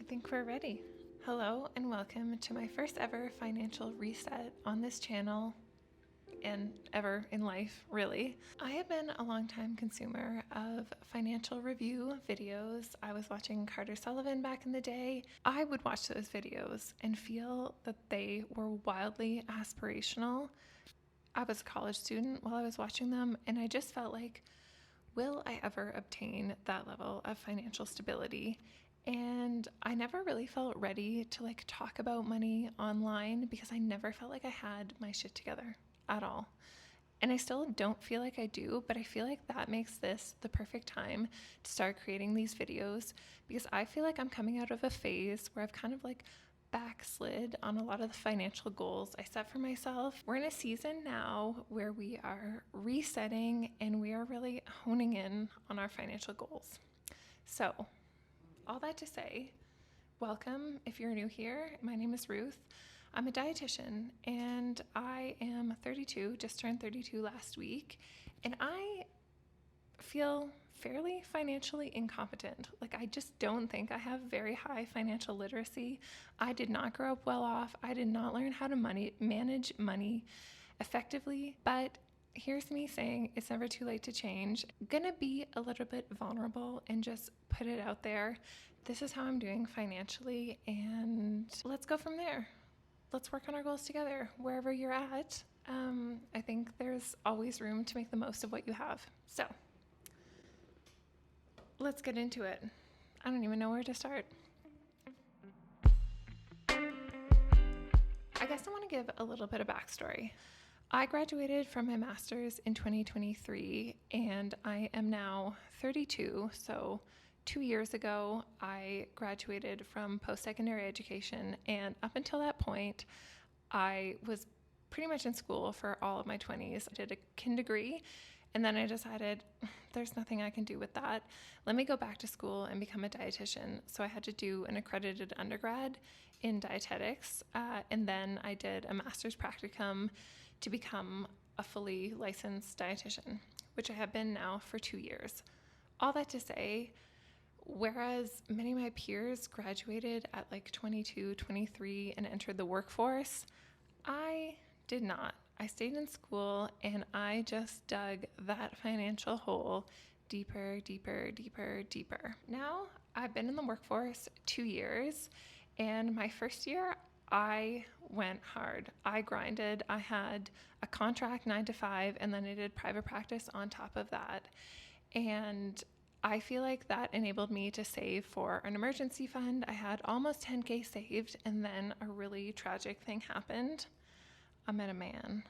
think we're ready. Hello and welcome to my first ever financial reset on this channel and ever in life, really. I have been a longtime consumer of financial review videos. I was watching Carter Sullivan back in the day. I would watch those videos and feel that they were wildly aspirational. I was a college student while I was watching them, and I just felt like, will I ever obtain that level of financial stability? And I never really felt ready to talk about money online because I never felt like I had my shit together at all. And I still don't feel like I do, but I feel like that makes this the perfect time to start creating these videos because I feel like I'm coming out of a phase where I've kind of backslid on a lot of the financial goals I set for myself. We're in a season now where we are resetting and we are really honing in on our financial goals. So, all that to say, welcome if you're new here. My name is Ruth. I'm a dietitian and I am 32, just turned 32 last week, and I feel fairly financially incompetent. I just don't think I have very high financial literacy. I did not grow up well off. I did not learn how to manage money effectively, but here's me saying it's never too late to change. I'm gonna be a little bit vulnerable and just put it out there. This is how I'm doing financially, and let's go from there. Let's work on our goals together wherever you're at. I think there's always room to make the most of what you have. So let's get into it. I don't even know where to start. I guess I want to give a little bit of backstory. I graduated from my master's in 2023 and I am now 32. So 2 years ago, I graduated from post-secondary education, and up until that point, I was pretty much in school for all of my 20s. I did a kin degree, and then I decided there's nothing I can do with that. Let me go back to school and become a dietitian. So I had to do an accredited undergrad in dietetics, and then I did a master's practicum to become a fully licensed dietitian, which I have been now for 2 years. All that to say, whereas many of my peers graduated at 22, 23 and entered the workforce, I did not. I stayed in school and I just dug that financial hole deeper, deeper, deeper, deeper. Now I've been in the workforce 2 years, and my first year I went hard. I grinded. I had a contract 9 to 5, and then I did private practice on top of that. And I feel like that enabled me to save for an emergency fund. I had almost 10K saved, and then a really tragic thing happened. I met a man,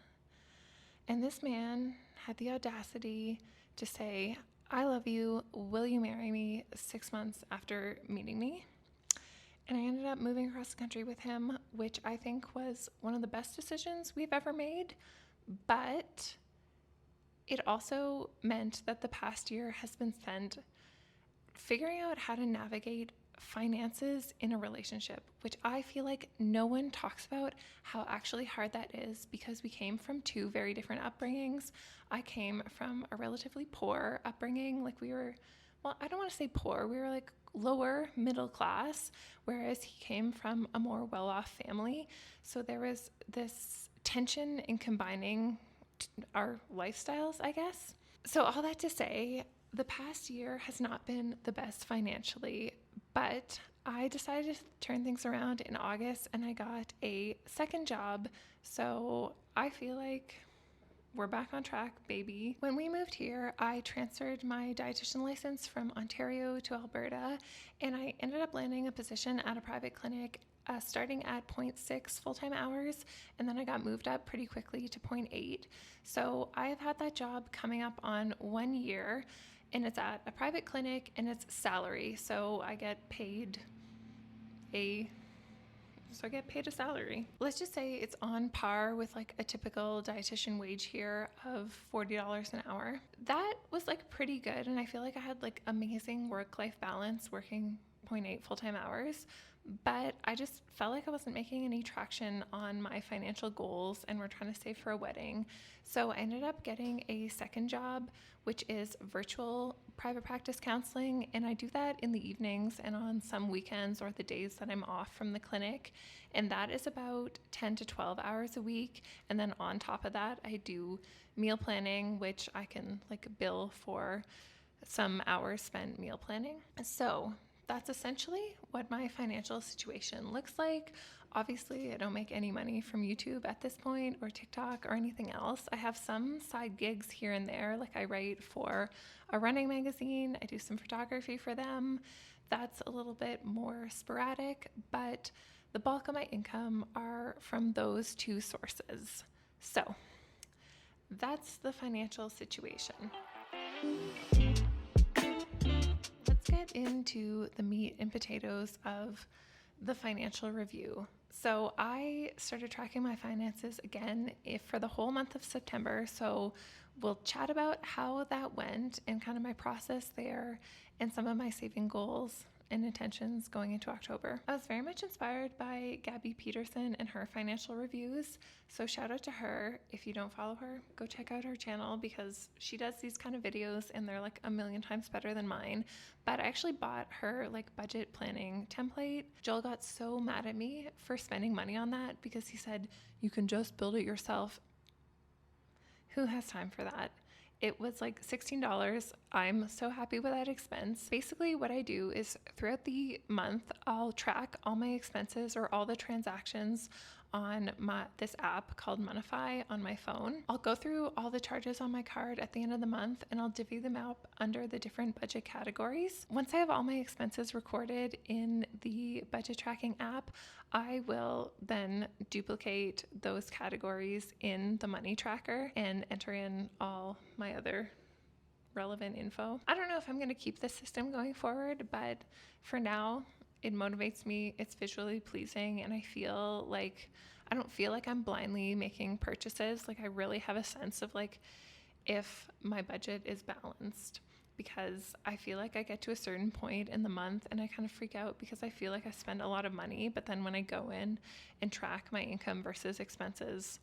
and this man had the audacity to say, "I love you, will you marry me?" 6 months after meeting me. And I ended up moving across the country with him, which I think was one of the best decisions we've ever made. But it also meant that the past year has been spent figuring out how to navigate finances in a relationship, which I feel like no one talks about how actually hard that is, because we came from two very different upbringings. I came from a relatively poor upbringing. I don't want to say poor, we were lower middle class, whereas he came from a more well-off family. So there was this tension in combining our lifestyles, I guess. So all that to say, the past year has not been the best financially, but I decided to turn things around in August and I got a second job. So I feel like we're back on track, baby. When we moved here, I transferred my dietitian license from Ontario to Alberta, and I ended up landing a position at a private clinic starting at 0.6 full-time hours, and then I got moved up pretty quickly to 0.8. So I have had that job coming up on 1 year, and it's at a private clinic and it's salary. So I get paid a salary. Let's just say it's on par with a typical dietitian wage here of $40 an hour. That was pretty good, and I feel like I had amazing work-life balance working 0.8 full-time hours, but I just felt like I wasn't making any traction on my financial goals, and we're trying to save for a wedding. So I ended up getting a second job, which is virtual private practice counseling, and I do that in the evenings and on some weekends or the days that I'm off from the clinic. And that is about 10 to 12 hours a week. And then on top of that, I do meal planning, which I can like bill for some hours spent meal planning. So that's essentially what my financial situation looks like. Obviously, I don't make any money from YouTube at this point or TikTok or anything else. I have some side gigs here and there, like I write for a running magazine. I do some photography for them. That's a little bit more sporadic, but the bulk of my income are from those two sources. So that's the financial situation. Let's get into the meat and potatoes of the financial review. So I started tracking my finances again for the whole month of September. So we'll chat about how that went and kind of my process there and some of my saving goals and intentions going into October. I was very much inspired by Gabby Peterson and her financial reviews. So shout out to her. If you don't follow her, go check out her channel because she does these kind of videos and they're like a million times better than mine. But I actually bought her like budget planning template. Joel got so mad at me for spending money on that because he said, you can just build it yourself. Who has time for that? It was like $16. I'm so happy with that expense. Basically, what I do is throughout the month, I'll track all my expenses or all the transactions on this app called Monify on my phone. I'll go through all the charges on my card at the end of the month and I'll divvy them out under the different budget categories. Once I have all my expenses recorded in the budget tracking app, I will then duplicate those categories in the money tracker and enter in all my other relevant info. I don't know if I'm going to keep this system going forward, but for now, it motivates me. It's visually pleasing, and I don't feel like I'm blindly making purchases. Like I really have a sense of like if my budget is balanced, because I feel like I get to a certain point in the month and I kind of freak out because I feel like I spend a lot of money, but then when I go in and track my income versus expenses,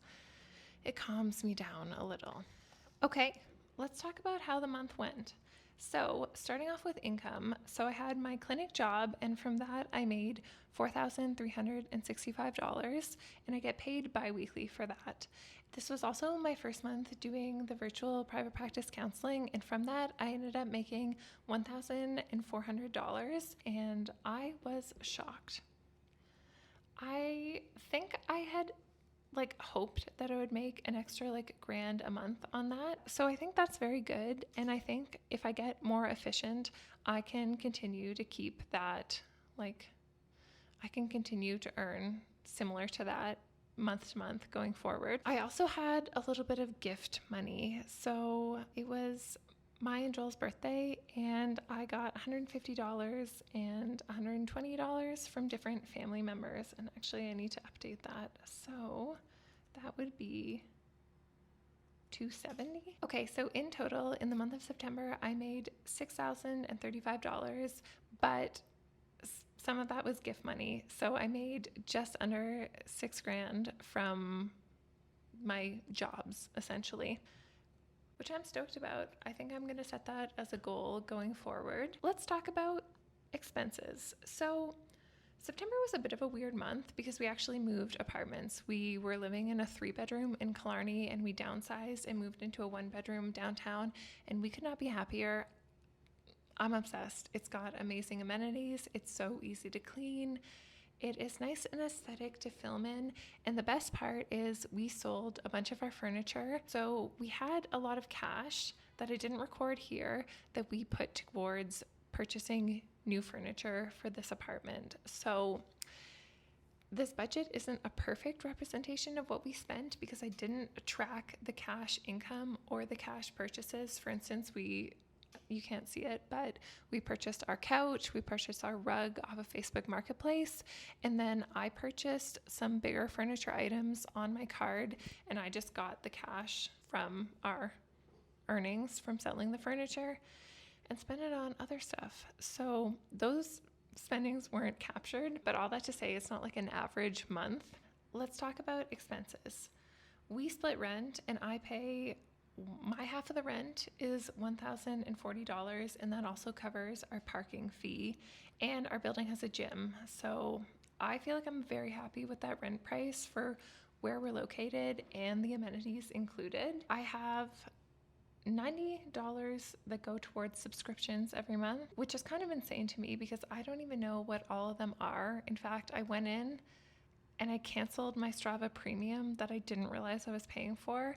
it calms me down a little. Okay, let's talk about how the month went. So starting off with income, so I had my clinic job and from that I made $4,365 and I get paid bi-weekly for that. This was also my first month doing the virtual private practice counseling, and from that I ended up making $1,400 and I was shocked. I think I had hoped that I would make an extra grand a month on that. So I think that's very good. And I think if I get more efficient, I can continue to keep that, I can continue to earn similar to that month to month going forward. I also had a little bit of gift money. So it was my and Joel's birthday and I got $150 and $120 from different family members. And actually I need to update that. So that would be $270. Okay, so in total in the month of September, I made $6,035, but some of that was gift money. So I made just under $6,000 from my jobs essentially, which I'm stoked about. I think I'm going to set that as a goal going forward. Let's talk about expenses. So September was a bit of a weird month because we actually moved apartments. We were living in a 3-bedroom in Killarney and we downsized and moved into a 1-bedroom downtown, and we could not be happier. I'm obsessed. It's got amazing amenities. It's so easy to clean. It is nice and aesthetic to film in. And the best part is we sold a bunch of our furniture. So we had a lot of cash that I didn't record here that we put towards purchasing new furniture for this apartment. So this budget isn't a perfect representation of what we spent because I didn't track the cash income or the cash purchases. For instance, you can't see it, but we purchased our couch, we purchased our rug off of Facebook Marketplace, and then I purchased some bigger furniture items on my card, and I just got the cash from our earnings from selling the furniture and spent it on other stuff. So those spendings weren't captured, but all that to say it's not like an average month. Let's talk about expenses. We split rent and I pay my half of the rent is $1,040, and that also covers our parking fee, and our building has a gym. So I feel like I'm very happy with that rent price for where we're located and the amenities included. I have $90 that go towards subscriptions every month, which is kind of insane to me because I don't even know what all of them are. In fact, I went in and I canceled my Strava premium that I didn't realize I was paying for.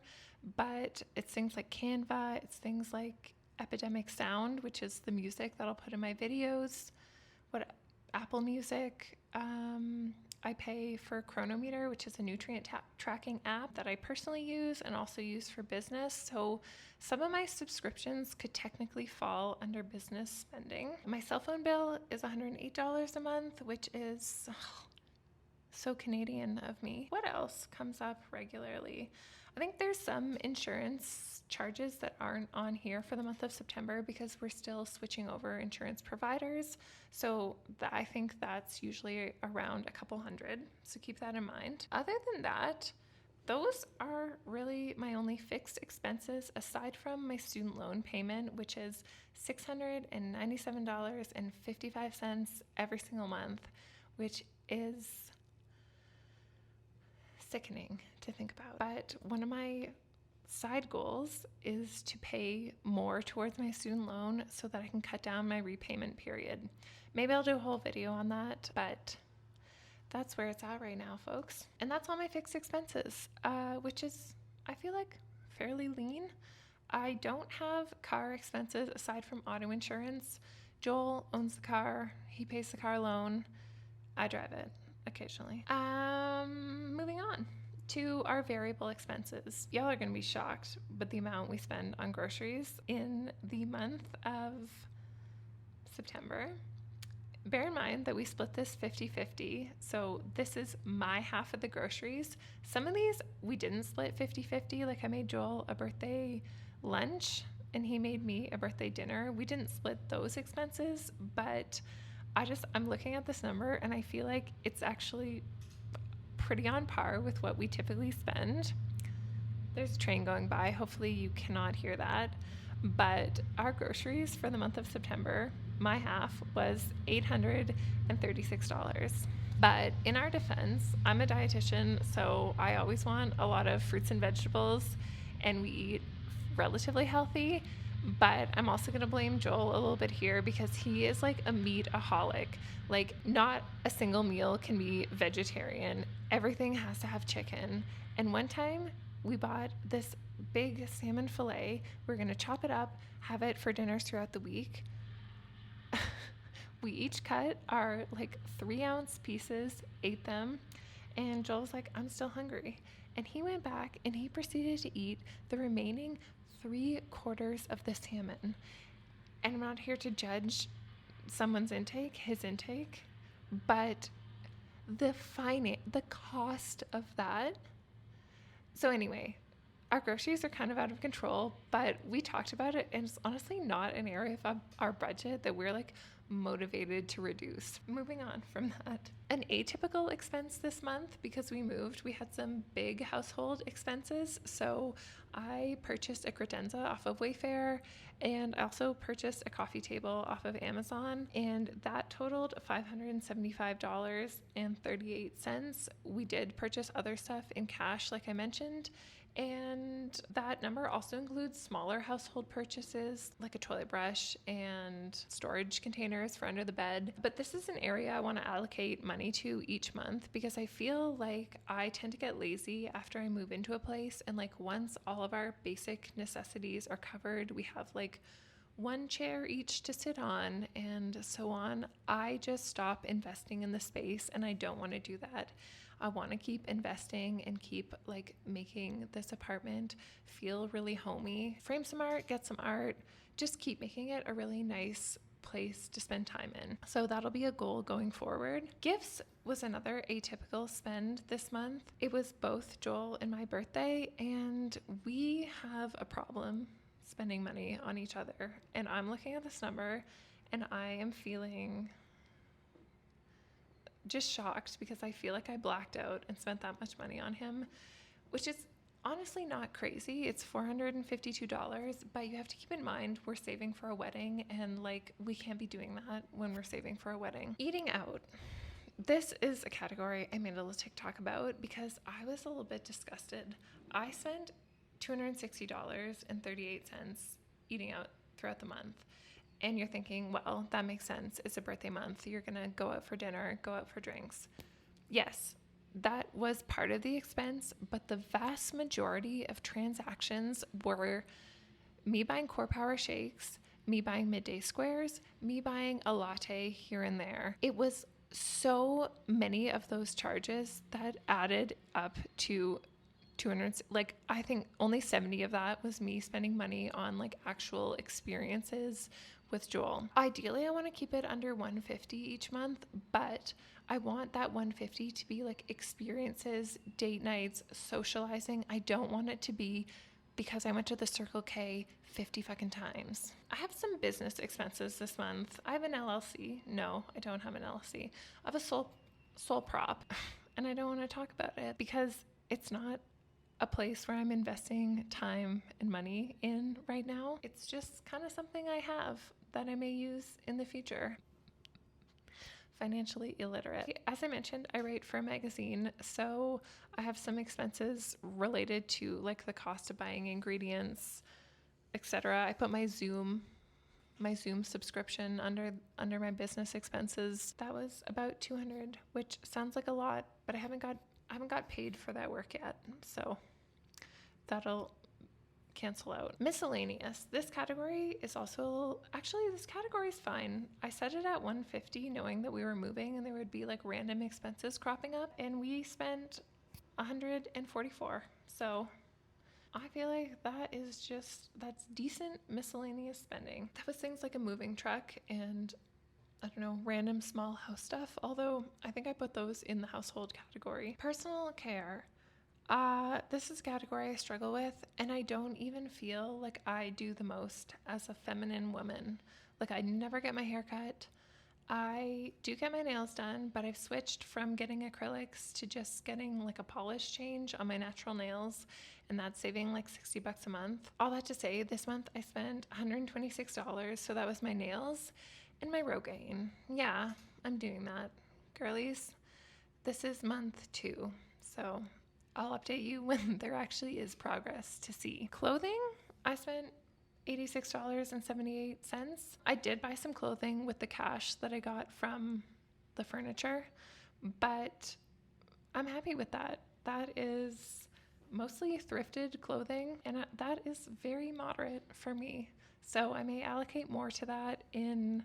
But it's things like Canva, it's things like Epidemic Sound, which is the music that I'll put in my videos, what Apple Music. I pay for Chronometer, which is a nutrient tracking app that I personally use and also use for business. So some of my subscriptions could technically fall under business spending. My cell phone bill is $108 a month, which is so Canadian of me. What else comes up regularly? I think there's some insurance charges that aren't on here for the month of September because we're still switching over insurance providers. So I think that's usually around a couple hundred. So keep that in mind. Other than that, those are really my only fixed expenses aside from my student loan payment, which is $697.55 every single month, which is sickening to think about. But one of my side goals is to pay more towards my student loan so that I can cut down my repayment period. Maybe I'll do a whole video on that, but that's where it's at right now, folks. And that's all my fixed expenses, which is, I feel like, fairly lean. I don't have car expenses aside from auto insurance. Joel owns the car. He pays the car loan. I drive it occasionally. Moving on to our variable expenses. Y'all are going to be shocked with the amount we spend on groceries in the month of September. Bear in mind that we split this 50-50, so this is my half of the groceries. Some of these we didn't split 50-50, like I made Joel a birthday lunch and he made me a birthday dinner. We didn't split those expenses, but I'm looking at this number and I feel like it's actually pretty on par with what we typically spend. There's a train going by. Hopefully you cannot hear that. But our groceries for the month of September, my half, was $836. But in our defense, I'm a dietitian, so I always want a lot of fruits and vegetables, and we eat relatively healthy. But I'm also going to blame Joel a little bit here because he is like a meat-aholic. Like, not a single meal can be vegetarian. Everything has to have chicken. And one time we bought this big salmon fillet. We're going to chop it up, have it for dinners throughout the week. We each cut our like 3-ounce pieces, ate them, and Joel's like, I'm still hungry. And he went back and he proceeded to eat the remaining 3/4 of the salmon. And I'm not here to judge someone's intake, his intake, but the cost of that. So anyway, our groceries are kind of out of control, but we talked about it, and it's honestly not an area of our budget that we're like motivated to reduce. Moving on from that, an atypical expense this month, because we moved, we had some big household expenses. So I purchased a credenza off of Wayfair, and I also purchased a coffee table off of Amazon, and that totaled $575.38. We did purchase other stuff in cash, like I mentioned, and that number also includes smaller household purchases like a toilet brush and storage containers for under the bed. But this is an area I want to allocate money to each month because I feel like I tend to get lazy after I move into a place, and like once all of our basic necessities are covered, we have like one chair each to sit on and so on, I just stop investing in the space, and I don't want to do that. I want to keep investing and keep like making this apartment feel really homey. Frame some art, get some art, just keep making it a really nice place to spend time in. So that'll be a goal going forward. Gifts was another atypical spend this month. It was both Joel and my birthday, and we have a problem spending money on each other. And I'm looking at this number and I am feeling just shocked because I feel like I blacked out and spent that much money on him, which is honestly not crazy. It's $452, but you have to keep in mind we're saving for a wedding, and like we can't be doing that when we're saving for a wedding. Eating out. This is a category I made a little TikTok about because I was a little bit disgusted. I spent $260.38 eating out throughout the month. And you're thinking, well, that makes sense. It's a birthday month. You're going to go out for dinner, go out for drinks. Yes, that was part of the expense, but the vast majority of transactions were me buying Core Power shakes, me buying midday squares, me buying a latte here and there. It was so many of those charges that added up to 200, like I think only 70 of that was me spending money on like actual experiences with Joel. Ideally, I want to keep it under 150 each month, but I want that 150 to be like experiences, date nights, socializing. I don't want it to be because I went to the Circle K 50 fucking times. I have some business expenses this month. I have an LLC. No, I don't have an LLC. I have a sole prop, and I don't want to talk about it because it's not a place where I'm investing time and money in right now. It's just kind of something I have that I may use in the future. Financially illiterate. As I mentioned, I write for a magazine, so I have some expenses related to like the cost of buying ingredients, etc. I put my Zoom subscription under my business expenses. That was about $200, which sounds like a lot, but I haven't got paid for that work yet, so that'll cancel out. Miscellaneous. This category is fine. I set it at 150 knowing that we were moving and there would be like random expenses cropping up, and we spent 144. So I feel like that's decent miscellaneous spending. That was things like a moving truck and I don't know, random small house stuff, although I think I put those in the household category. Personal care. This is a category I struggle with, and I don't even feel like I do the most as a feminine woman. Like I never get my hair cut. I do get my nails done, but I've switched from getting acrylics to just getting like a polish change on my natural nails, and that's saving like $60 a month. All that to say, this month I spent $126, so that was my nails and my Rogaine. Yeah, I'm doing that. Girlies, this is month 2, so I'll update you when there actually is progress to see. Clothing, I spent $86.78. I did buy some clothing with the cash that I got from the furniture, but I'm happy with that. That is mostly thrifted clothing, and that is very moderate for me. So I may allocate more to that in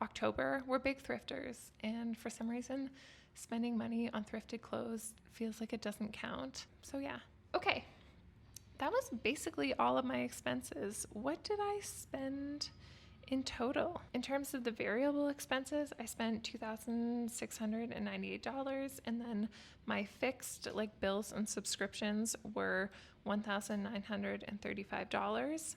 October. We're big thrifters, and for some reason, spending money on thrifted clothes feels like it doesn't count. So yeah. Okay. That was basically all of my expenses. What did I spend in total? In terms of the variable expenses, I spent $2,698, and then my fixed like bills and subscriptions were $1,935.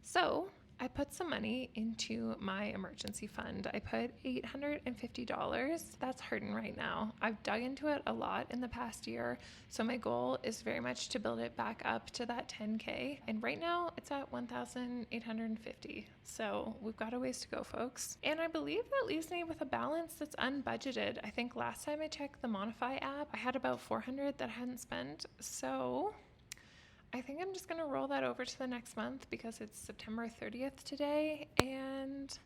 So I put some money into my emergency fund. I put $850. That's hurting right now. I've dug into it a lot in the past year, so my goal is very much to build it back up to that 10K. And right now it's at 1,850. So we've got a ways to go, folks. And I believe that leaves me with a balance that's unbudgeted. I think last time I checked the Monify app, I had about 400 that I hadn't spent. So I think I'm just going to roll that over to the next month because it's September 30th today, and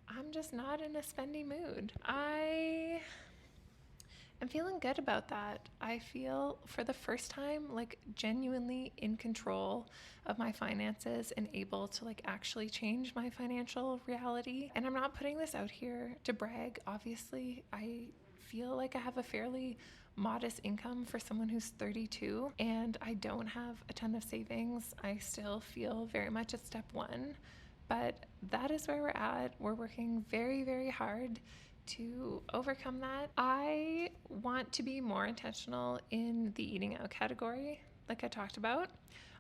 I'm just not in a spendy mood. I am feeling good about that. I feel for the first time like genuinely in control of my finances and able to like actually change my financial reality. And I'm not putting this out here to brag. Obviously, I feel like I have a fairly modest income for someone who's 32, and I don't have a ton of savings. I still feel very much at step 1, but that is where we're at. We're working very, very hard to overcome that. I want to be more intentional in the eating out category, like I talked about.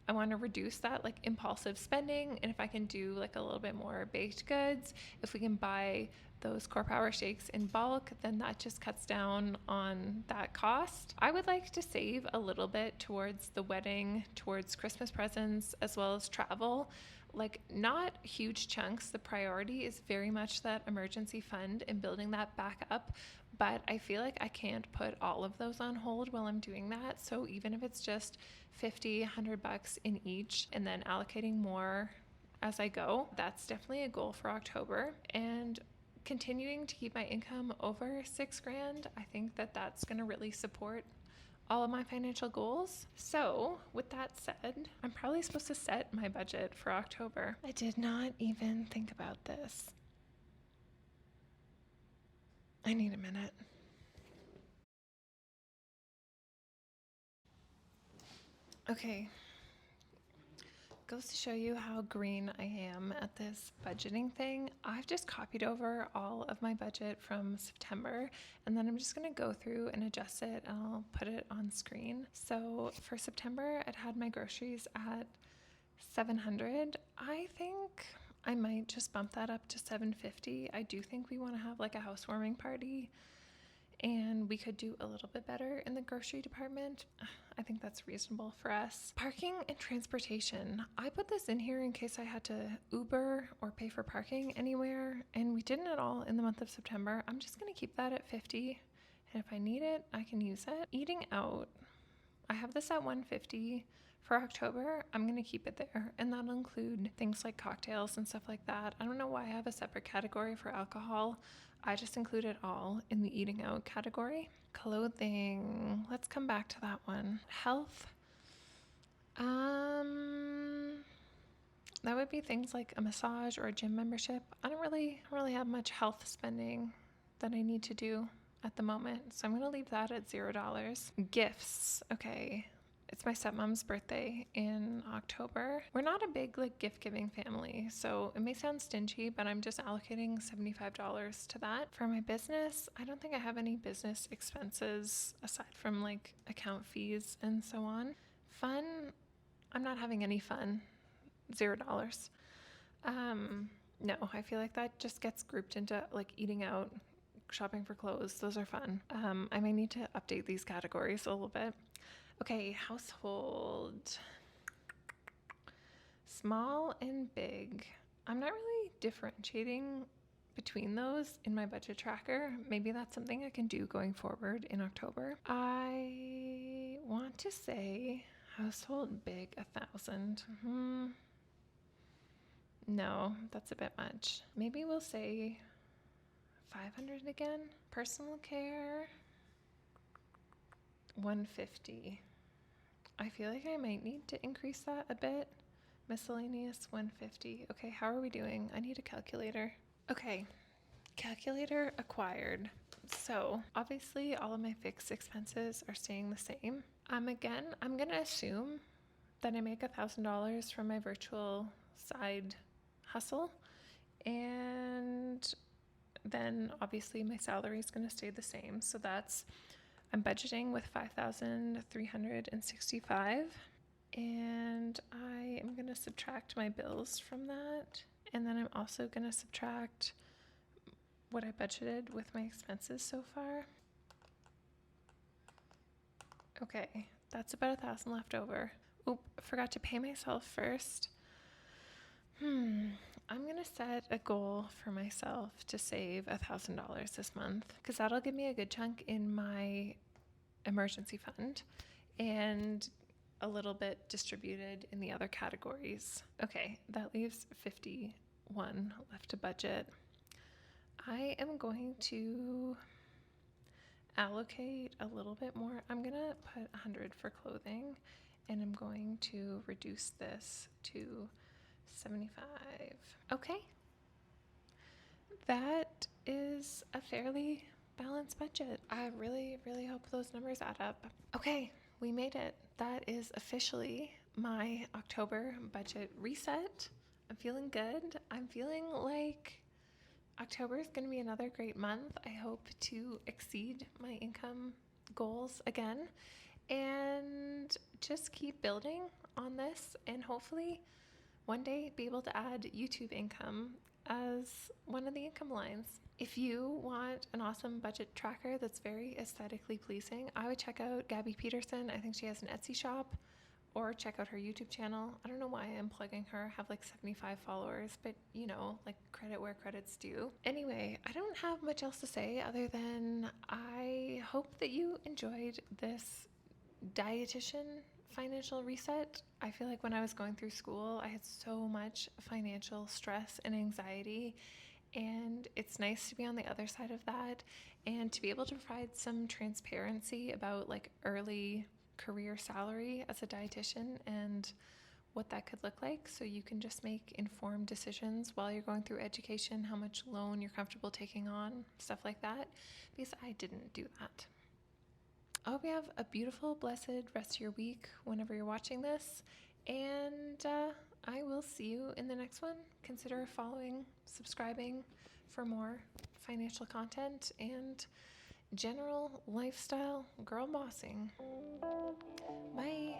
I want to reduce that like impulsive spending, and if I can do like a little bit more baked goods, if we can buy those core power shakes in bulk, then that just cuts down on that cost. I would like to save a little bit towards the wedding, towards Christmas presents, as well as travel. Like, not huge chunks. The priority is very much that emergency fund and building that back up. But I feel like I can't put all of those on hold while I'm doing that. So even if it's just 50, $100 in each and then allocating more as I go, that's definitely a goal for October. And continuing to keep my income over $6,000, I think that that's going to really support all of my financial goals. So with that said, I'm probably supposed to set my budget for October. I did not even think about this. I need a minute. Okay. Goes to show you how green I am at this budgeting thing. I've just copied over all of my budget from September, and then I'm just going to go through and adjust it, and I'll put it on screen. So for September, it had my groceries at $700. I think I might just bump that up to $750. I do think we want to have like a housewarming party, and we could do a little bit better in the grocery department. I think that's reasonable for us. Parking and transportation. I put this in here in case I had to Uber or pay for parking anywhere, and we didn't at all in the month of September. I'm just going to keep that at 50, and if I need it, I can use it. Eating out. I have this at 150. For October, I'm going to keep it there, and that'll include things like cocktails and stuff like that. I don't know why I have a separate category for alcohol. I just include it all in the eating out category. Clothing, let's come back to that one. Health, that would be things like a massage or a gym membership. I don't really have much health spending that I need to do at the moment, so I'm going to leave that at $0. Gifts, okay. It's my stepmom's birthday in October. We're not a big gift giving family, so it may sound stingy, but I'm just allocating $75 to that. For my business, I don't think I have any business expenses aside from account fees and so on. Fun, I'm not having any fun. $0. No, I feel like that just gets grouped into eating out, shopping for clothes. Those are fun. I may need to update these categories a little bit. Okay, household. Small and big. I'm not really differentiating between those in my budget tracker. Maybe that's something I can do going forward in October. I want to say household big 1,000. No, that's a bit much. Maybe we'll say 500 again. Personal care, 150. I feel like I might need to increase that a bit. Miscellaneous, 150. Okay, how are we doing? I need a calculator. Okay, calculator acquired. So obviously all of my fixed expenses are staying the same. Again, I'm gonna assume that I make $1,000 from my virtual side hustle, and then obviously my salary is gonna stay the same. So I'm budgeting with $5,365, and I am going to subtract my bills from that, and then I'm also going to subtract what I budgeted with my expenses so far. Okay, that's about 1,000 left over. Oop, forgot to pay myself first. I'm going to set a goal for myself to save $1,000 this month, because that'll give me a good chunk in my emergency fund and a little bit distributed in the other categories. Okay, that leaves 51 left to budget. I am going to allocate a little bit more. I'm going to put 100 for clothing, and I'm going to reduce this to 75. Okay. That is a fairly balanced budget. I really hope those numbers add up. Okay, we made it. That is officially my October budget reset. I'm feeling good. I'm feeling like October is going to be another great month. I hope to exceed my income goals again and just keep building on this, and hopefully one day be able to add YouTube income as one of the income lines. If you want an awesome budget tracker that's very aesthetically pleasing, I would check out Gabby Peterson. I think she has an Etsy shop, or check out her YouTube channel. I don't know why I'm plugging her. I have like 75 followers, but like credit where credit's due. Anyway, I don't have much else to say other than I hope that you enjoyed this dietitian financial reset. I feel like when I was going through school, I had so much financial stress and anxiety, and it's nice to be on the other side of that and to be able to provide some transparency about like early career salary as a dietitian and what that could look like, so you can just make informed decisions while you're going through education, how much loan you're comfortable taking on, stuff like that, because I didn't do that. I hope you have a beautiful, blessed rest of your week whenever you're watching this, and I will see you in the next one. Consider following, subscribing for more financial content and general lifestyle girl bossing. Bye.